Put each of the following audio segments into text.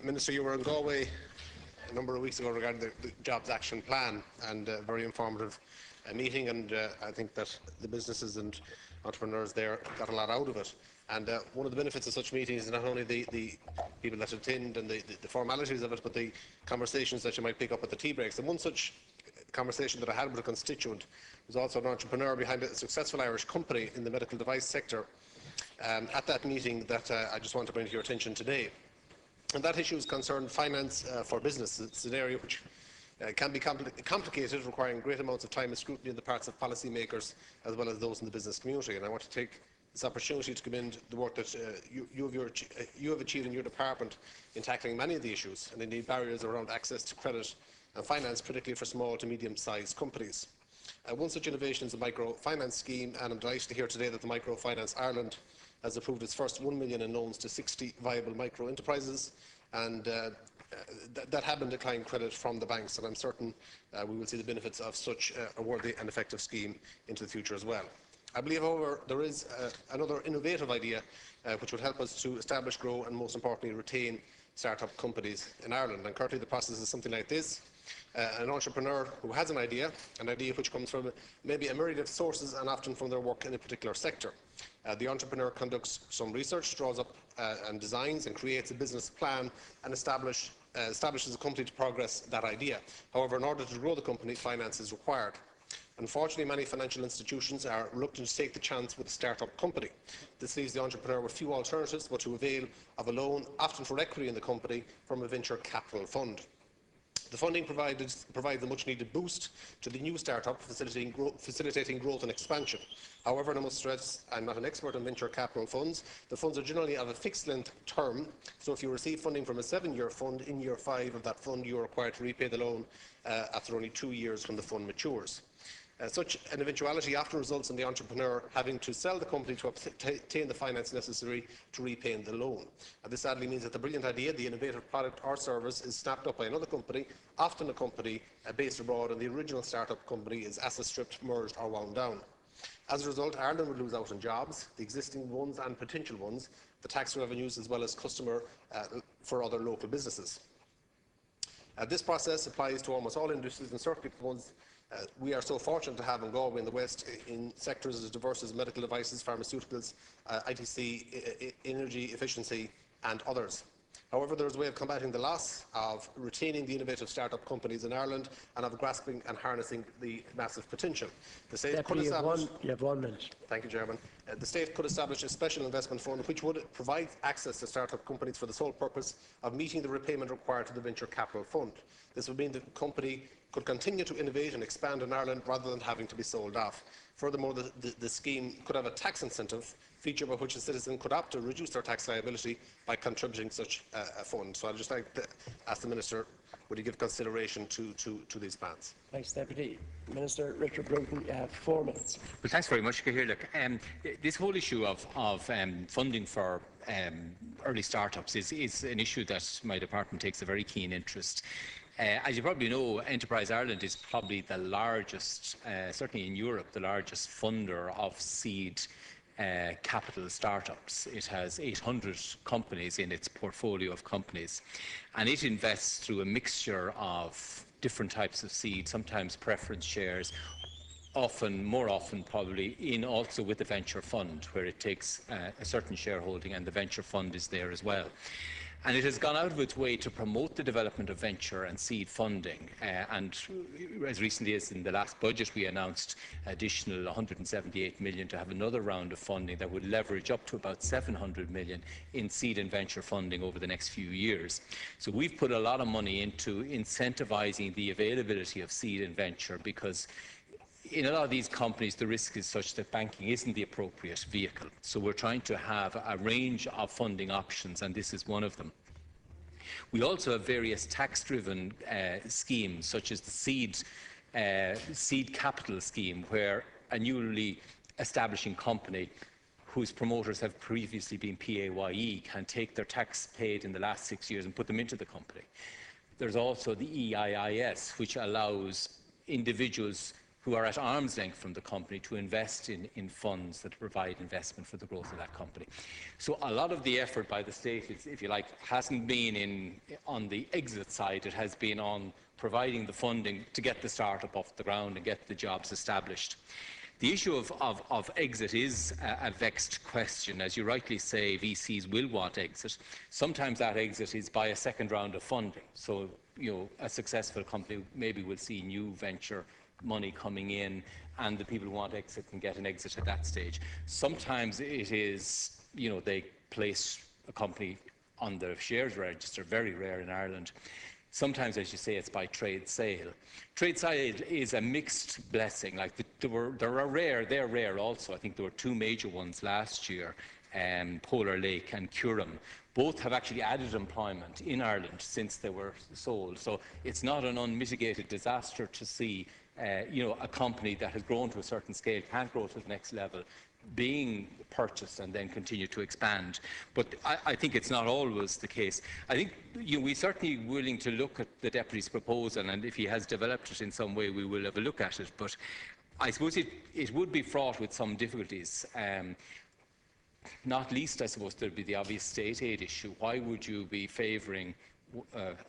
Minister, you were in Galway a number of weeks ago regarding the Jobs Action Plan, and a very informative meeting, and I think that the businesses and entrepreneurs there got a lot out of it. And one of the benefits of such meetings is not only the people that attend and the formalities of it, but the conversations that you might pick up at the tea breaks. And one such conversation that I had with a constituent was also an entrepreneur behind a successful Irish company in the medical device sector at that meeting that I just want to bring to your attention today. And that issue is concerned finance for business. It's an area which can be complicated, requiring great amounts of time and scrutiny on the parts of policymakers as well as those in the business community. And I want to take this opportunity to commend the work that you have achieved in your department in tackling many of the issues, and indeed barriers around access to credit and finance, particularly for small to medium-sized companies. One such innovation is the microfinance scheme, and I'm delighted to hear today that the Microfinance Ireland has approved its first 1 million in loans to 60 viable micro-enterprises, and that have been declining credit from the banks, and I'm certain we will see the benefits of such a worthy and effective scheme into the future as well. I believe, however, there is another innovative idea which would help us to establish, grow and, most importantly, retain start-up companies in Ireland. And currently the process is something like this. An entrepreneur who has an idea which comes from maybe a myriad of sources and often from their work in a particular sector. The entrepreneur conducts some research, draws up and designs and creates a business plan and establishes a company to progress that idea. However, in order to grow the company, finance is required. Unfortunately, many financial institutions are reluctant to take the chance with a start-up company. This leaves the entrepreneur with few alternatives but to avail of a loan, often for equity in the company, from a venture capital fund. The funding provides a much-needed boost to the new start-up, facilitating growth and expansion. However, and I must stress, I'm not an expert on venture capital funds. The funds are generally of a fixed-length term, so if you receive funding from a 7-year fund, in year 5 of that fund you are required to repay the loan after only 2 years when the fund matures. Such an eventuality often results in the entrepreneur having to sell the company to obtain the finance necessary to repay the loan. This sadly means that the brilliant idea, the innovative product or service, is snapped up by another company, often a company based abroad, and the original start-up company is asset stripped, merged or wound down. As a result, Ireland would lose out on jobs, the existing ones and potential ones, the tax revenues as well as customer for other local businesses. This process applies to almost all industries, and certainly the ones we are so fortunate to have in Galway in the West, in sectors as diverse as medical devices, pharmaceuticals, ITC, energy efficiency and others. However, there is a way of combating the loss of retaining the innovative start-up companies in Ireland and of grasping and harnessing the massive potential. The state could establish, you have 1 minute. Thank you, Chairman. The state could establish a special investment fund which would provide access to start-up companies for the sole purpose of meeting the repayment required to the venture capital fund. This would mean the company could continue to innovate and expand in Ireland rather than having to be sold off. Furthermore, the scheme could have a tax incentive feature by which a citizen could opt to reduce their tax liability by contributing such a fund. So I'd just like to ask the Minister, would he give consideration to these plans? Thanks, Deputy. Minister Richard Bruton, you have 4 minutes. Well, thanks very much, Cahir. This whole issue of funding for early startups is an issue that my department takes a very keen interest. As you probably know, Enterprise Ireland is probably the largest, certainly in Europe, the largest funder of seed capital startups. It has 800 companies in its portfolio of companies, and it invests through a mixture of different types of seed, sometimes preference shares, more often probably also with the venture fund, where it takes a certain shareholding and the venture fund is there as well. And it has gone out of its way to promote the development of venture and seed funding. And as recently as in the last budget, we announced additional 178 million to have another round of funding that would leverage up to about 700 million in seed and venture funding over the next few years. So we've put a lot of money into incentivising the availability of seed and venture, because in a lot of these companies, the risk is such that banking isn't the appropriate vehicle. So we're trying to have a range of funding options, and this is one of them. We also have various tax-driven schemes, such as the seed capital scheme, where a newly establishing company whose promoters have previously been PAYE can take their tax paid in the last 6 years and put them into the company. There's also the EIIS, which allows individuals who are at arm's length from the company to invest in funds that provide investment for the growth of that company. So a lot of the effort by the state, if you like, hasn't been on the exit side, it has been on providing the funding to get the startup off the ground and get the jobs established. The issue of exit is a vexed question. As you rightly say, VCs will want exit. Sometimes that exit is by a second round of funding. So, a successful company maybe will see new venture money coming in, and the people who want exit can get an exit at that stage. Sometimes it is, they place a company on the shares register, very rare in Ireland. Sometimes, as you say, it's by trade sale. Trade sale is a mixed blessing. Like they're rare also. I think there were two major ones last year, Polar Lake and Curum. Both have actually added employment in Ireland since they were sold. So it's not an unmitigated disaster to see, a company that has grown to a certain scale, can't grow to the next level, being purchased and then continue to expand. But I think it's not always the case. I think we're certainly willing to look at the Deputy's proposal, and if he has developed it in some way, we will have a look at it. But I suppose it would be fraught with some difficulties. Not least, I suppose, there'd be the obvious state aid issue. Why would you be favouring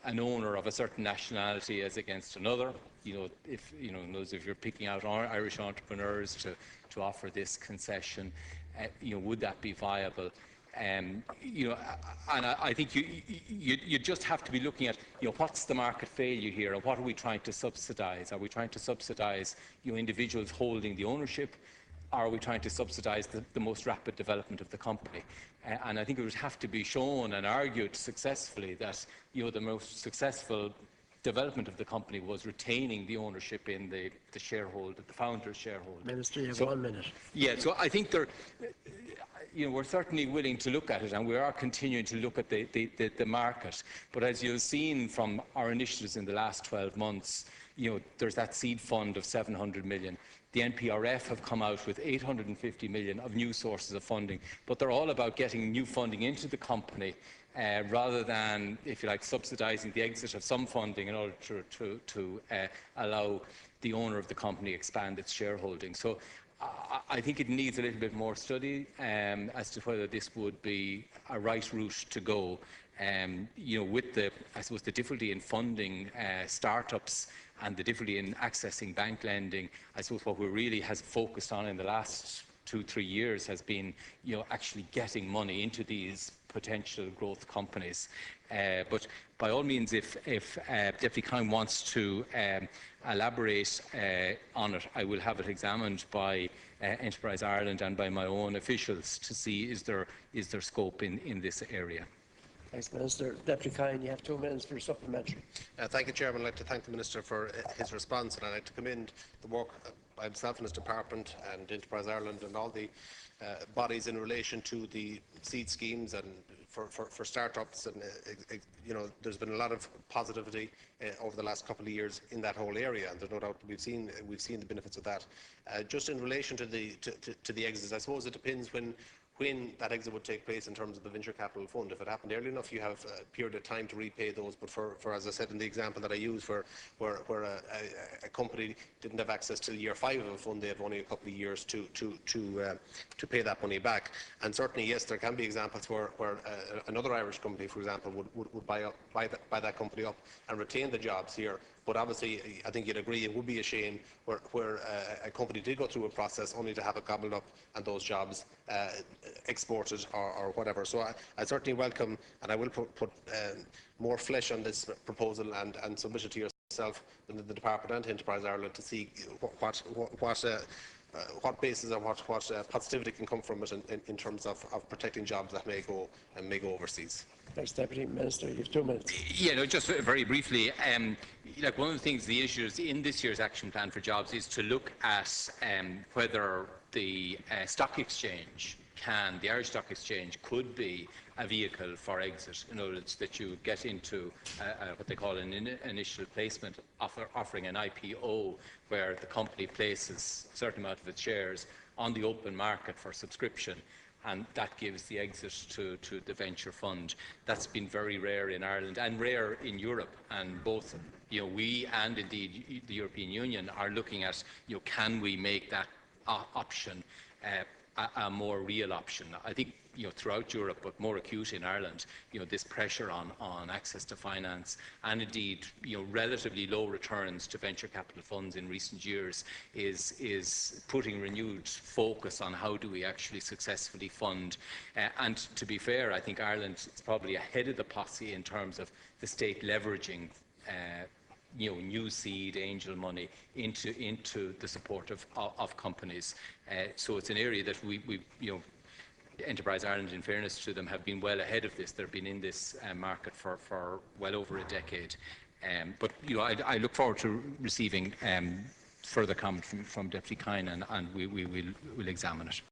an owner of a certain nationality as against another? If you're picking out Irish entrepreneurs to offer this concession, would that be viable? And I think you just have to be looking at, what's the market failure here, and what are we trying to subsidise? Are we trying to subsidise, individuals holding the ownership? Are we trying to subsidise the most rapid development of the company? And I think it would have to be shown and argued successfully that the most successful development of the company was retaining the ownership in the founder's shareholder. Minister, you have 1 minute. Yeah, so I think we're certainly willing to look at it, and we are continuing to look at the market. But as you've seen from our initiatives in the last 12 months, there's that seed fund of 700 million. The NPRF have come out with 850 million of new sources of funding, but they're all about getting new funding into the company rather than, if you like, subsidising the exit of some funding in order to allow the owner of the company expand its shareholding. So I think it needs a little bit more study as to whether this would be a right route to go. With I suppose, the difficulty in funding startups and the difficulty in accessing bank lending, I suppose what we really has focused on in the last 2-3 years has been, actually getting money into these potential growth companies. But by all means, if Deputy Kine wants to elaborate on it, I will have it examined by Enterprise Ireland and by my own officials to see is there scope in this area. Thanks, Minister. Deputy Kine, you have 2 minutes for supplementary. Thank you, Chairman. I'd like to thank the Minister for his response, and I'd like to commend the work by himself and his department and Enterprise Ireland and all the bodies in relation to the seed schemes and for startups. And there's been a lot of positivity over the last couple of years in that whole area, and there's no doubt we've seen the benefits of that. Just in relation to the exits, I suppose it depends when that exit would take place in terms of the venture capital fund. If it happened early enough, you have a period of time to repay those. But for as I said in the example that I used, where a company didn't have access till year 5 of a fund, they have only a couple of years to pay that money back. And certainly, yes, there can be examples where another Irish company, for example, would buy that company up and retain the jobs here. But obviously, I think you'd agree it would be a shame where a company did go through a process only to have it gobbled up and those jobs exported or whatever. So I certainly welcome, and I will put more flesh on this proposal and submit it to yourself within the Department and Enterprise Ireland to see what basis or what positivity can come from it in terms of protecting jobs that may go overseas. Thanks, Deputy Minister. You have 2 minutes. Yeah, no, just very briefly, like one of the things, the issues in this year's action plan for jobs is to look at whether the stock exchange the Irish Stock Exchange could be a vehicle for exit. In other words, that you get into what they call an initial placement, offering an IPO, where the company places a certain amount of its shares on the open market for subscription. and that gives the exit to the venture fund. That's been very rare in Ireland and rare in Europe, and both we and indeed the European Union are looking at can we make that option a more real option. I think throughout Europe, but more acute in Ireland, this pressure on access to finance and indeed relatively low returns to venture capital funds in recent years is putting renewed focus on how do we actually successfully fund. And to be fair, I think Ireland is probably ahead of the posse in terms of the state leveraging new seed angel money into the support of companies. So it's an area that we Enterprise Ireland, in fairness to them, have been well ahead of this. They've been in this market for well over a decade. But I look forward to receiving further comment from Deputy Kine, and we will examine it.